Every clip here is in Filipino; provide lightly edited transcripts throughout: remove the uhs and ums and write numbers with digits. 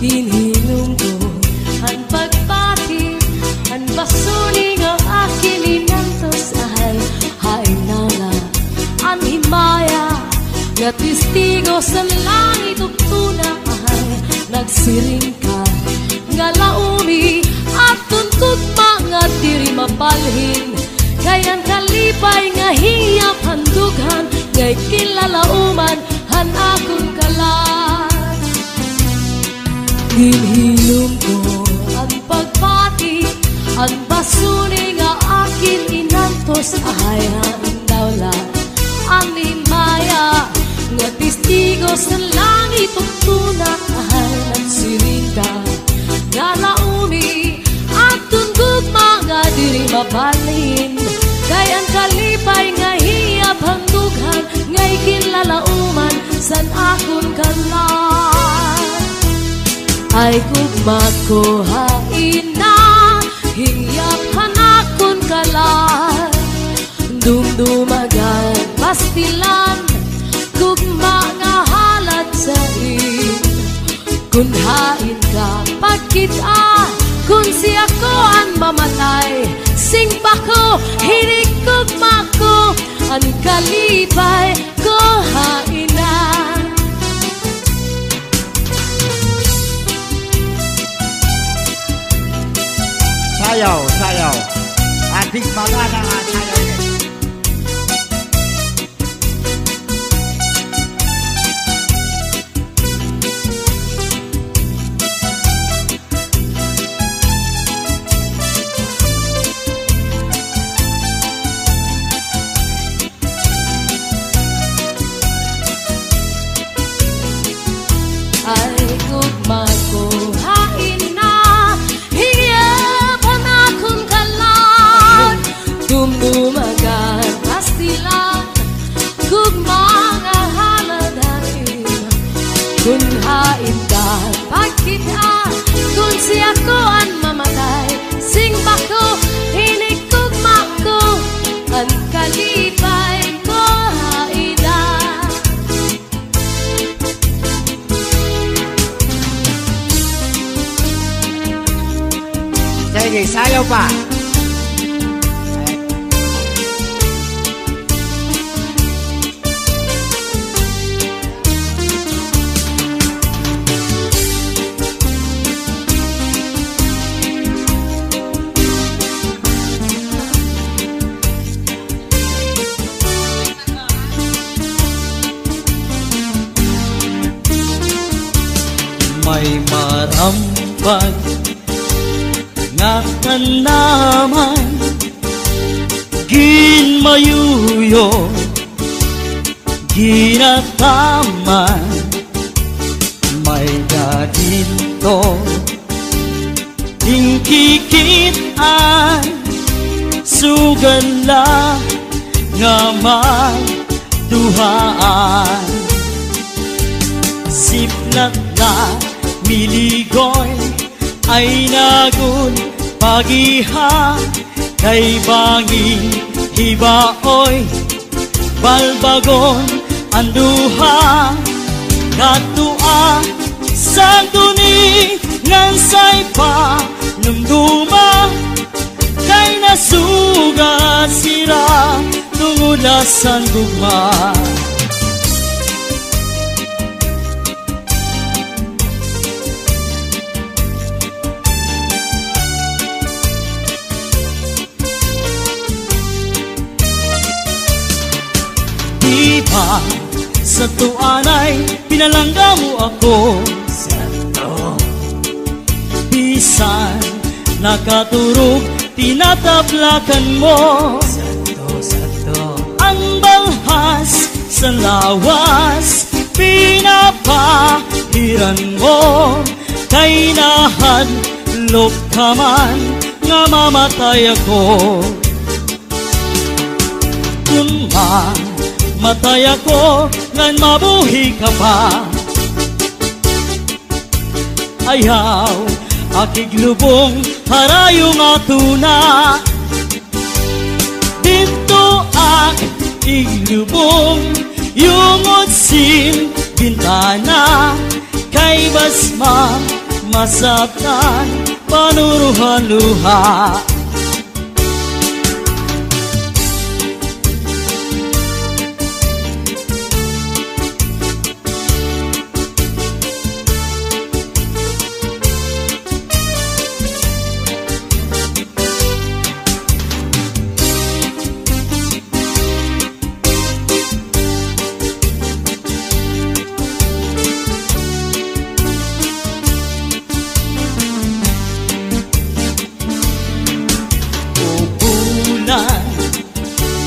Ginhilom ko ang pagbati, ang basuning ang akin inantos ay hain nala ang himaya nga testigo sa langit ug tuna ay nagsiring ka nga laumi at tuntut mga diri mapalhin kayan kalipay nga hiyap handughan ngay kilalauman han akong kalat. Ginhilom ko ang pagbati, ang basuni nga akin inantos ay ang dawla ang himaya nga testigo sa langit ug tuna ay nagsirinda nga laumi at tundog mga diri mabalhin kayan kalipay nga hiyap handughan ngay kinlalauman san akon kalat. Ay gugma ko hain na hiyap hanakon kalat dumdumagan pastilan gugma nga halat sa in kun hain ka pagkita kun siya ko ang mamatay sing pa ko hinig gugma ko ang kalipay ko hain na. Sayaw ating mga na sayaw ini. Ay gugma ko hain na hiyap hanakon kalat dumdumagan pastilan gugma nga haladain kun hain ka pagkita kun siya ko ang mamatay sing pa ko hinig gugma ko ang kalipay ko hain na. Sige, sayaw pa. May marampag nga tanaman ginmayuyo ginataman may gadito tingkikitan sugala nga magduhaan siplat na miligoy ay nagun pagiha kay banging hibaoy balbagon anduha katua sang duni ngansay pa numduma kay nasuga sira tungulasan gugma. Sa tuanay pinalangga mo ako Santo bisan nakaturog tinatablakan mo Santo ang balhas sa lawas pinapahiran mo kay nahadlok ka man nga mamatay ako kung matay ako ngan mabuhi ka pa ayaw akiglubong harayong atuna dito ak iglubong yung otsin bintana kay basma masaptan panuruhan luha.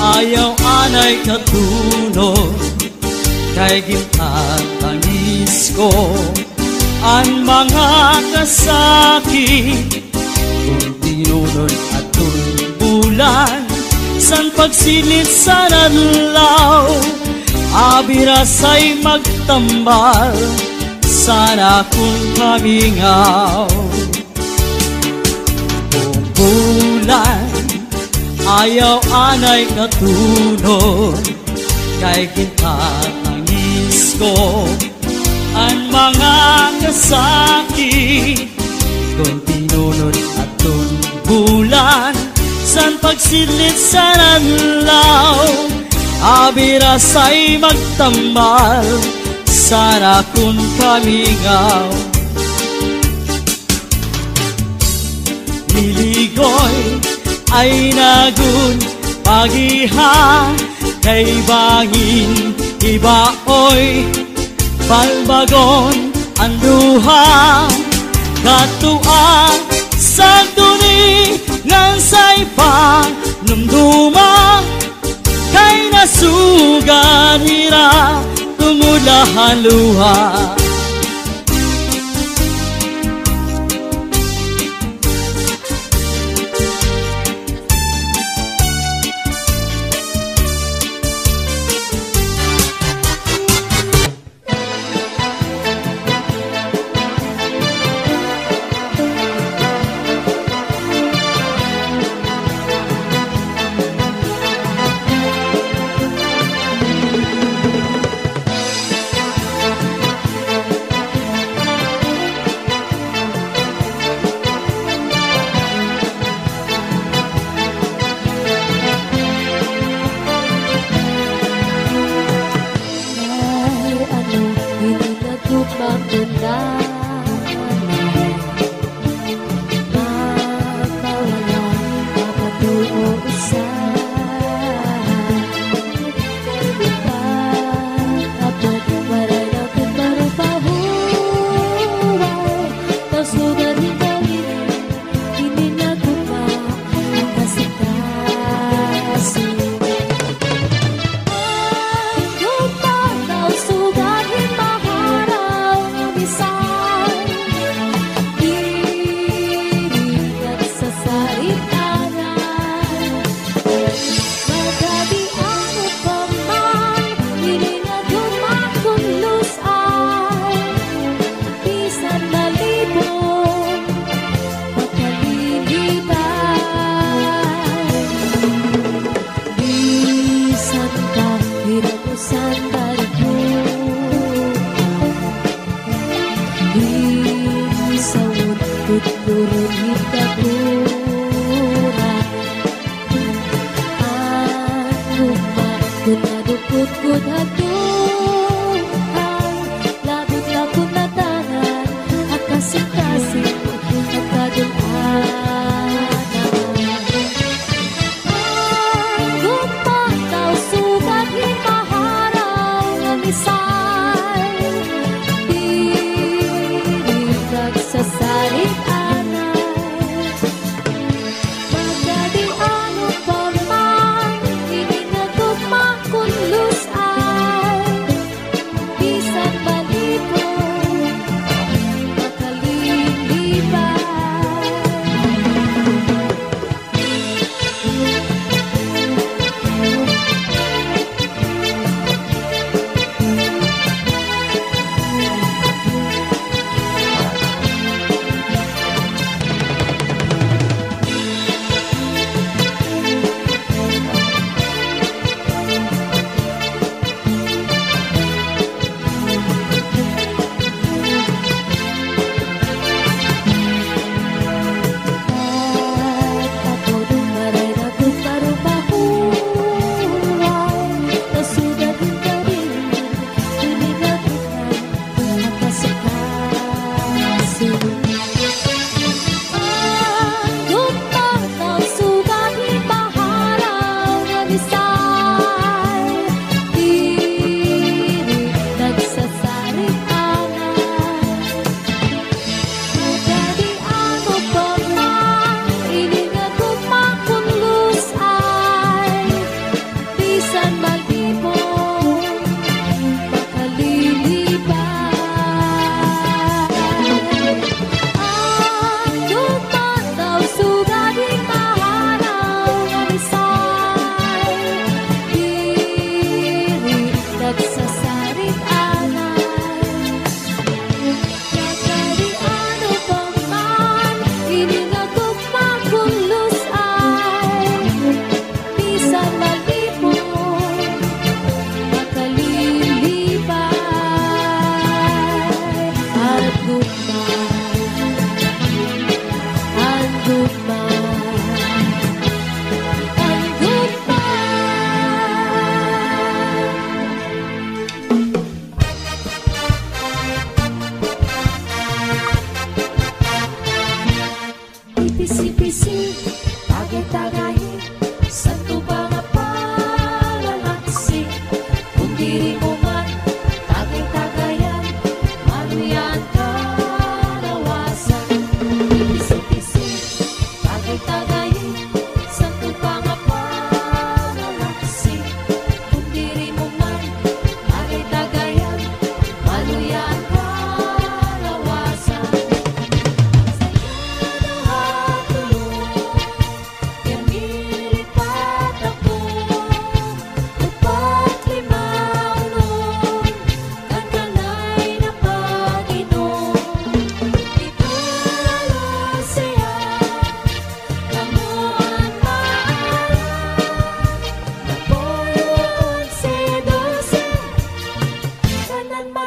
Ayaw anay katunod kay gintatangis ko ang mga kasakit kung tinunod at bulan san pagsilit sa nadlaw abirasay magtambal sana kung kamingaw kung bulan ayaw anay katunod kay kintatangis ko ang mga kasakit kung tinunod at bulan san pagsilit sa nadlaw abirasay magtambal sana kung kamingaw niligoy ay nagun pagiha kay bangin ibaoy palbagon ang duha katua sa duni ngan say pa numduma kay nasugan hira tumulahan luha. Sugat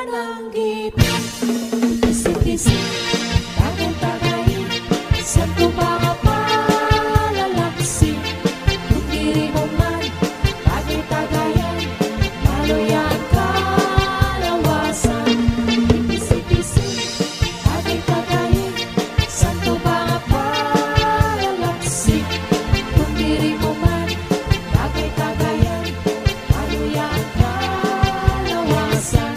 mananggit, isip-isip, tagay-tagay, santo mga palalaksi, kung diri mo man, tagay-tagayan, maluyan kalawasan, isip-isip, tagay-tagay, santo mga palalaksi, kung diri mo man, tagay-tagayan, maluyan kalawasan.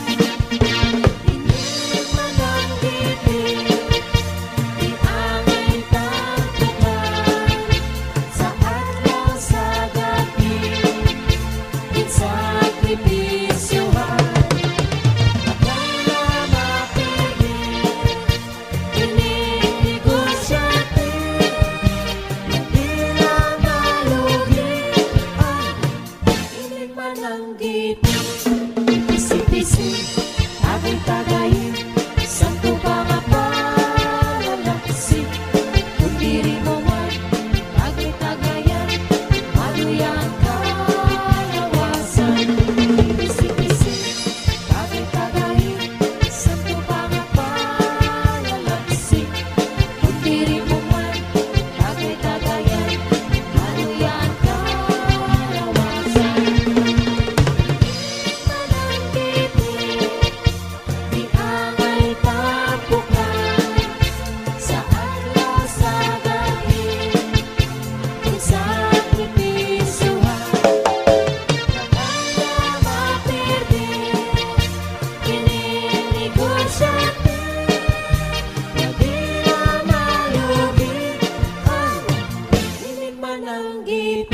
Isip-isip, tagay-tagayin, santo mga palalaksi, kung diri mo man, tagay-tagayan, maluyan kalawasan. Isip-isip, tagay-tagayin, santo mga palalaksi, kung diri mo man, tagay-tagayan, maluyan kalawasan. Mananggit.